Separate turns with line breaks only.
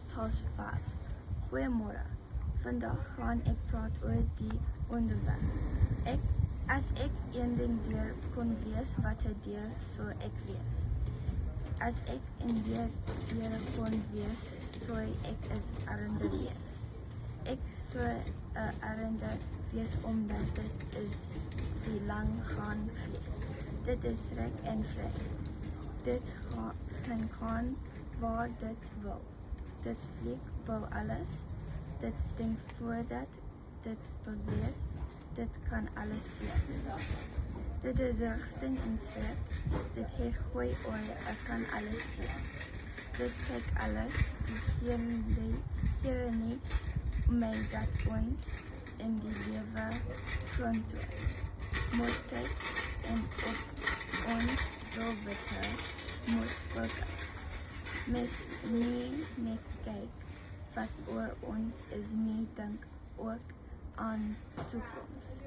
Task 5. Goeiemôre. Vandag gaan ek praat oor die onderwerp. As ek een ding deur kon wees, wat 'n deur sou ek wees? As ek een deur kon wees, sou ek is arender wees. Ek sou 'n arender wees omdat dit is die lang gaan vlieg. Dit is reg en vry. Dit gaan waar dit wil. Dit vlieg bo alles. Dit dink voordat dit beweeg. Dit kan alles sien. Dit is rigting en swerk. Dit het gooi oor, ek kan alles sien. Dit kyk alles. Die Here nie my dat ons in die lewe frontoe moet kyk en op ons doelwitte moet fokus. Met nie net kyk wat oor ons is nie, dink ook aan toekoms.